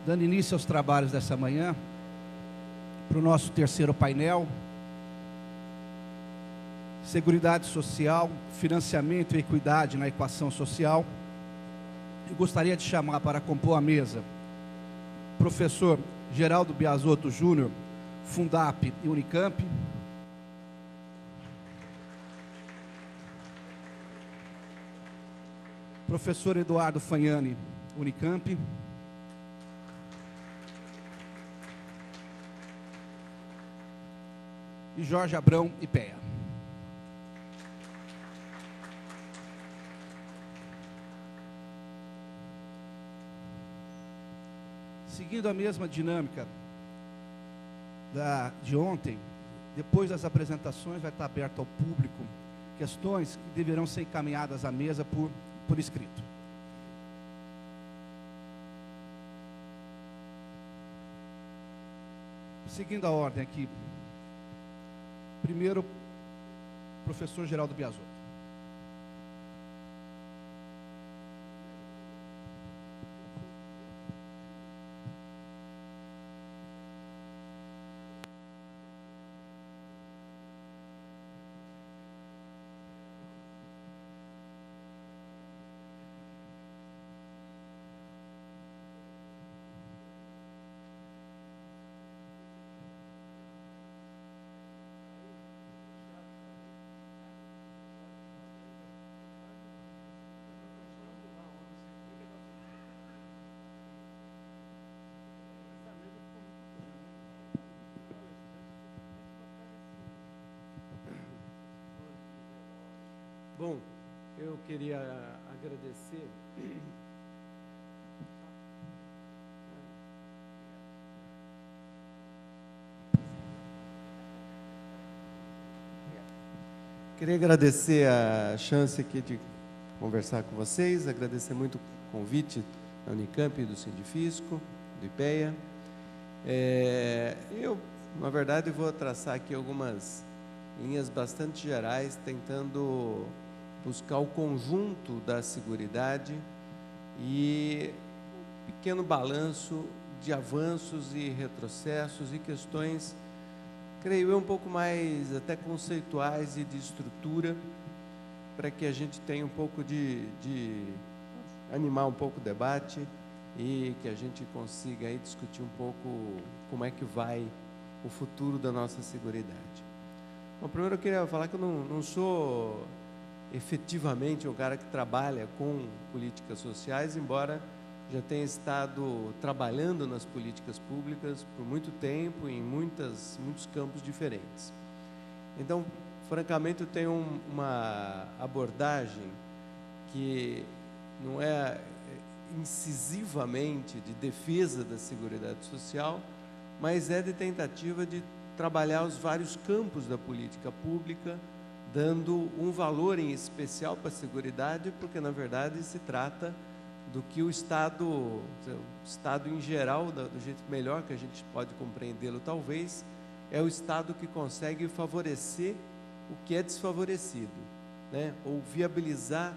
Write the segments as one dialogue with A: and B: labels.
A: Dando início aos trabalhos dessa manhã, para o nosso terceiro painel, Seguridade Social, Financiamento e Equidade na Equação Social. Eu gostaria de chamar para compor a mesa professor Geraldo Biasotto Júnior, Fundap e Unicamp. Professor Eduardo Fagnani, Unicamp. E Jorge Abrão, IPEA. Seguindo a mesma dinâmica de ontem, depois das apresentações vai estar aberto ao público questões que deverão ser encaminhadas à mesa por escrito. Seguindo a ordem aqui, primeiro, professor Geraldo Biasotto.
B: Bom, eu queria agradecer. Queria agradecer a chance aqui de conversar com vocês, agradecer muito o convite da Unicamp, do Sindifisco, do IPEA. Eu, na verdade, vou traçar aqui algumas linhas bastante gerais, tentando buscar o conjunto da seguridade e um pequeno balanço de avanços e retrocessos e questões, creio eu, um pouco mais até conceituais e de estrutura, para que a gente tenha um pouco de animar um pouco o debate e que a gente consiga aí discutir um pouco como é que vai o futuro da nossa seguridade. Bom, primeiro eu queria falar que eu não sou efetivamente um cara que trabalha com políticas sociais, embora já tenha estado trabalhando nas políticas públicas por muito tempo, em muitos campos diferentes. Então, francamente, eu tenho uma abordagem que não é incisivamente de defesa da Seguridade Social, mas é de tentativa de trabalhar os vários campos da política pública, dando um valor em especial para a seguridade, porque, na verdade, se trata do que o Estado em geral, do jeito melhor que a gente pode compreendê-lo, talvez, é o Estado que consegue favorecer o que é desfavorecido, né? Ou viabilizar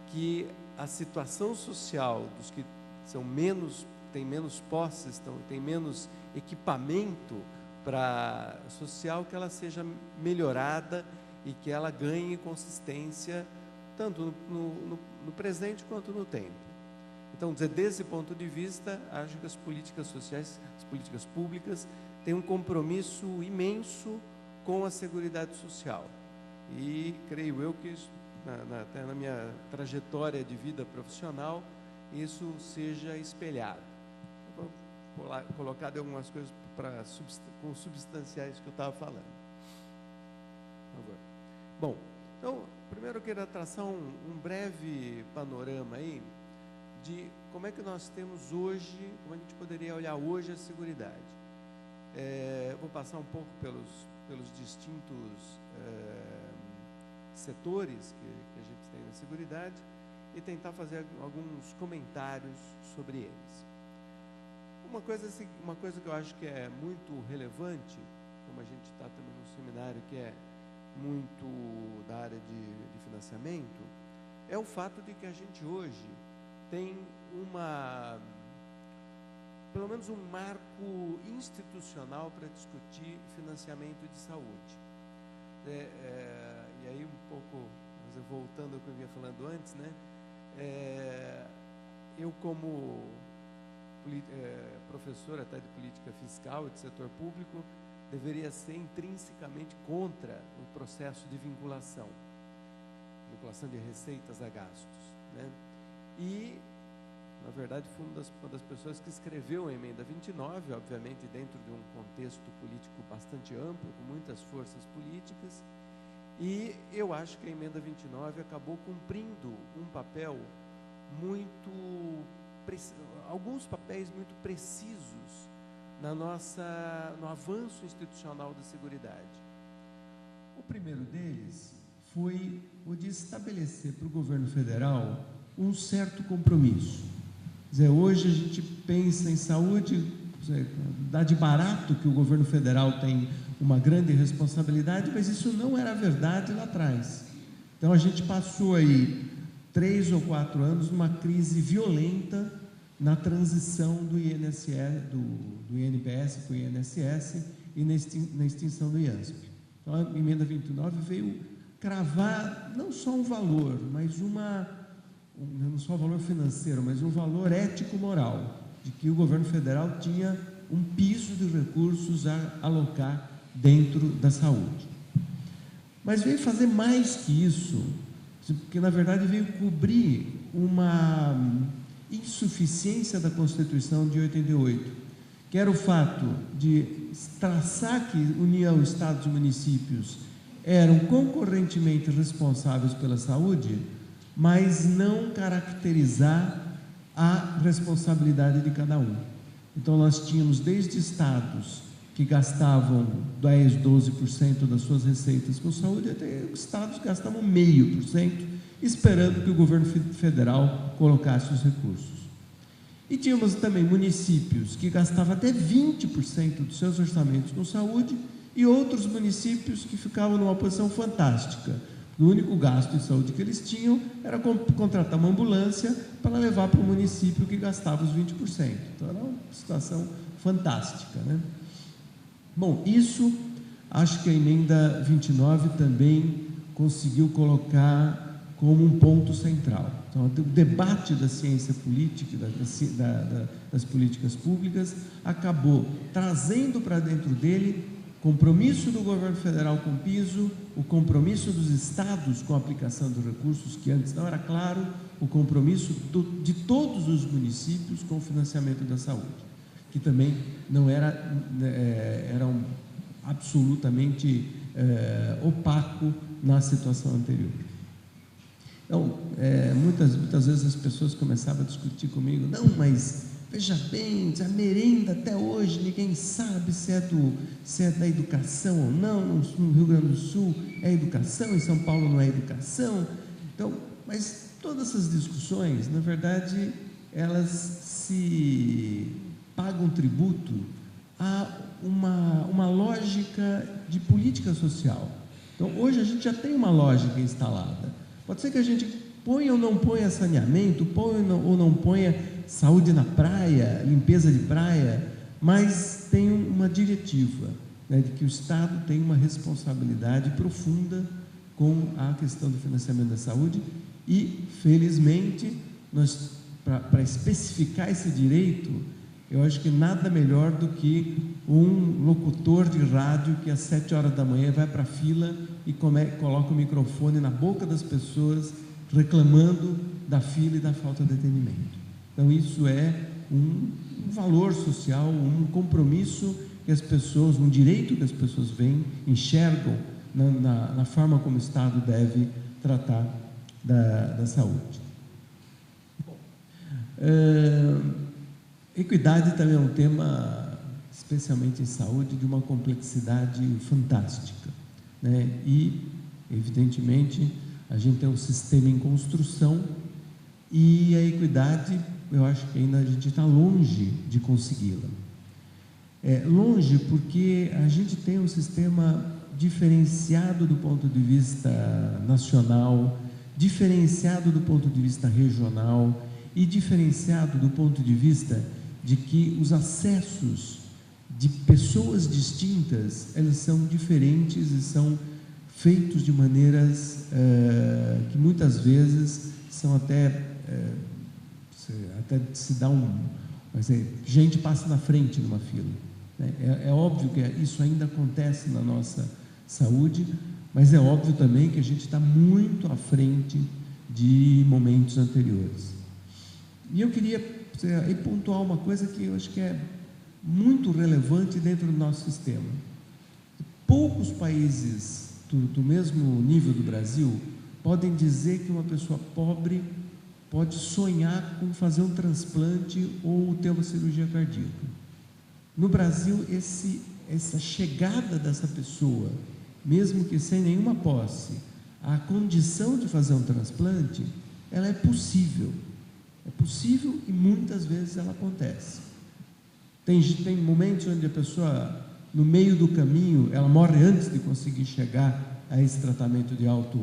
B: que a situação social dos que têm menos posses, têm menos equipamento social, que ela seja melhorada e que ela ganhe consistência tanto no presente quanto no tempo. Então, desse ponto de vista, acho que as políticas sociais, as políticas públicas, têm um compromisso imenso com a Seguridade Social. E creio eu que isso, até na minha trajetória de vida profissional, isso seja espelhado. Vou colocar algumas coisas consubstanciais que eu estava falando. Por favor. Bom, então, primeiro eu queria traçar um breve panorama aí de como é que nós temos hoje, como a gente poderia olhar hoje a seguridade. Vou passar um pouco pelos distintos setores que a gente tem na seguridade e tentar fazer alguns comentários sobre eles. Uma coisa que eu acho que é muito relevante, como a gente está também num seminário que é muito da área de financiamento, é o fato de que a gente hoje tem pelo pelo menos um marco institucional para discutir financiamento de saúde. E aí um pouco, voltando ao que eu vinha falando antes, né? Eu como professor até de política fiscal e de setor público, deveria ser intrinsecamente contra o processo de vinculação de receitas a gastos, né? E, na verdade, fui uma das pessoas que escreveu a emenda 29, obviamente dentro de um contexto político bastante amplo, com muitas forças políticas, e eu acho que a emenda 29 acabou cumprindo um papel alguns papéis muito precisos no avanço institucional da Seguridade.
C: O primeiro deles foi o de estabelecer para o governo federal um certo compromisso. Quer dizer, hoje a gente pensa em saúde, dá de barato que o governo federal tem uma grande responsabilidade, mas isso não era verdade lá atrás. Então a gente passou aí 3 ou 4 anos numa crise violenta na transição do INSS, do INPS para o INSS e na extinção do IANSP. Então a emenda 29 veio cravar não só um valor, mas não só um valor financeiro, mas um valor ético-moral, de que o governo federal tinha um piso de recursos a alocar dentro da saúde. Mas veio fazer mais que isso, porque na verdade veio cobrir uma insuficiência da Constituição de 88, que era o fato de traçar que União, Estados e municípios eram concorrentemente responsáveis pela saúde, mas não caracterizar a responsabilidade de cada um. Então nós tínhamos desde estados que gastavam 10, 12% das suas receitas com saúde, até estados que gastavam 0,5%, esperando que o governo federal colocasse os recursos. E tínhamos também municípios que gastavam até 20% dos seus orçamentos com saúde e outros municípios que ficavam numa posição fantástica. O único gasto em saúde que eles tinham era contratar uma ambulância para levar para o município que gastava os 20%. Então era uma situação fantástica, né? Bom, isso acho que a emenda 29 também conseguiu colocar como um ponto central. Então, o debate da ciência política, das políticas públicas, acabou trazendo para dentro dele compromisso do governo federal com o piso, o compromisso dos estados com a aplicação dos recursos, que antes não era claro, o compromisso de todos os municípios com o financiamento da saúde, que também não era absolutamente opaco na situação anterior. Então, muitas vezes as pessoas começavam a discutir comigo, não, mas veja bem, a merenda até hoje ninguém sabe se é da educação ou não, no Rio Grande do Sul é educação, em São Paulo não é educação. Então, mas todas essas discussões, na verdade, elas se pagam tributo a uma lógica de política social. Então, hoje a gente já tem uma lógica instalada. Pode ser que a gente ponha ou não ponha saneamento, ponha ou não ponha saúde na praia, limpeza de praia, mas tem uma diretiva, né, de que o Estado tem uma responsabilidade profunda com a questão do financiamento da saúde e, felizmente, para especificar esse direito, eu acho que nada melhor do que um locutor de rádio que às 7 horas da manhã vai para a fila e coloca o microfone na boca das pessoas reclamando da fila e da falta de atendimento. Então isso é um valor social, um compromisso que as pessoas, um direito que as pessoas enxergam na forma como o Estado deve tratar da saúde. Equidade também é um tema, especialmente em saúde, de uma complexidade fantástica, né? E, evidentemente, a gente tem um sistema em construção e a equidade, eu acho que ainda a gente está longe de consegui-la. Longe porque a gente tem um sistema diferenciado do ponto de vista nacional, diferenciado do ponto de vista regional e diferenciado do ponto de vista de que os acessos de pessoas distintas, eles são diferentes e são feitos de maneiras que muitas vezes são até se dá gente passa na frente numa fila, né? É óbvio que isso ainda acontece na nossa saúde, mas é óbvio também que a gente está muito à frente de momentos anteriores. E eu queria pontuar uma coisa que eu acho que é muito relevante dentro do nosso sistema. Poucos países do mesmo nível do Brasil podem dizer que uma pessoa pobre pode sonhar com fazer um transplante ou ter uma cirurgia cardíaca. No Brasil, essa chegada dessa pessoa, mesmo que sem nenhuma posse, à condição de fazer um transplante, ela é possível. É possível e muitas vezes ela acontece. Tem momentos onde a pessoa, no meio do caminho, ela morre antes de conseguir chegar a esse tratamento de alto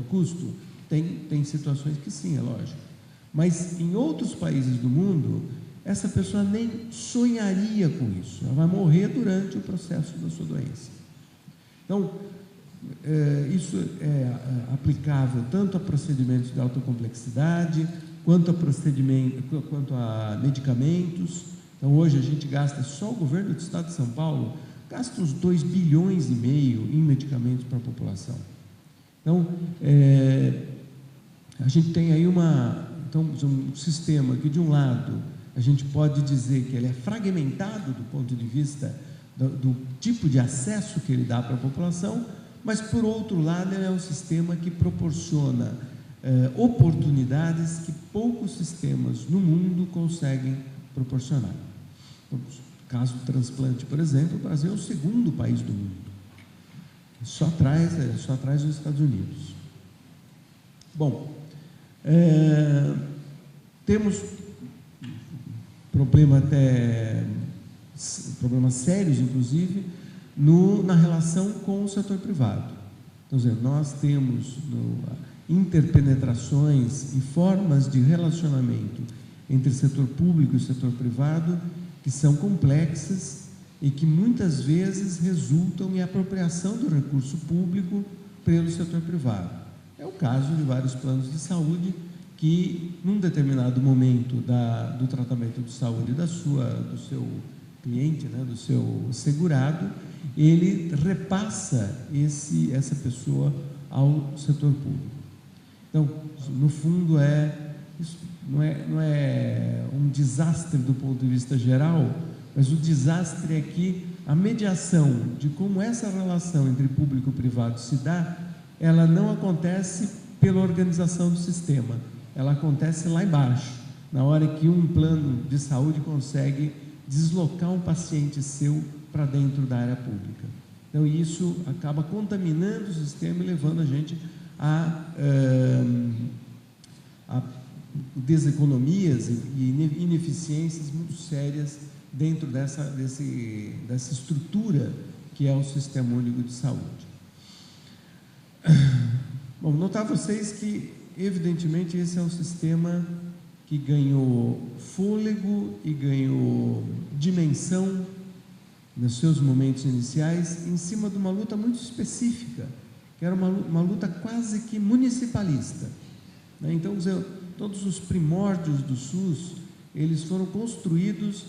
C: custo. Tem situações que sim, é lógico. Mas em outros países do mundo, essa pessoa nem sonharia com isso. Ela vai morrer durante o processo da sua doença. Então, isso é aplicável tanto a procedimentos de alta complexidade, quanto a medicamentos. Então, hoje a gente gasta, só o governo do estado de São Paulo gasta uns 2,5 bilhões em medicamentos para a população. Então, a gente tem aí um sistema que, de um lado, a gente pode dizer que ele é fragmentado do ponto de vista do tipo de acesso que ele dá para a população, mas, por outro lado, ele é um sistema que proporciona oportunidades que poucos sistemas no mundo conseguem proporcionar. No caso do transplante, por exemplo, o Brasil é o segundo país do mundo, só atrás dos Estados Unidos. Bom, temos problemas sérios, inclusive, na relação com o setor privado. Então, nós temos interpenetrações e formas de relacionamento entre o setor público e o setor privado que são complexas e que muitas vezes resultam em apropriação do recurso público pelo setor privado. É o caso de vários planos de saúde que, num determinado momento do tratamento de saúde do seu cliente, né, do seu segurado, ele repassa essa pessoa ao setor público. Então, no fundo, isso não é um desastre do ponto de vista geral, mas o desastre é que a mediação de como essa relação entre público e privado se dá, ela não acontece pela organização do sistema, ela acontece lá embaixo, na hora que um plano de saúde consegue deslocar um paciente seu para dentro da área pública. Então, isso acaba contaminando o sistema e levando a gente a deseconomias e ineficiências muito sérias dentro dessa estrutura que é o Sistema Único de Saúde. Bom, notar vocês que, evidentemente, esse é um sistema que ganhou fôlego e ganhou dimensão nos seus momentos iniciais em cima de uma luta muito específica, que era uma luta quase que municipalista, né? Então, todos os primórdios do SUS, eles foram construídos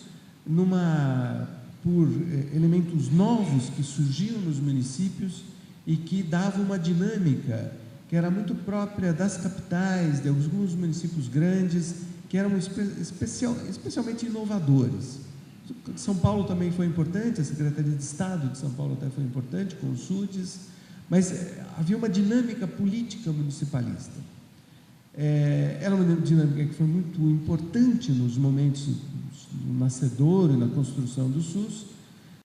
C: por elementos novos que surgiam nos municípios e que davam uma dinâmica que era muito própria das capitais, de alguns municípios grandes, que eram especialmente inovadores. São Paulo também foi importante, a Secretaria de Estado de São Paulo até foi importante, com os SUDES, mas havia uma dinâmica política municipalista. Era uma dinâmica que foi muito importante nos momentos do nascedor e na construção do SUS,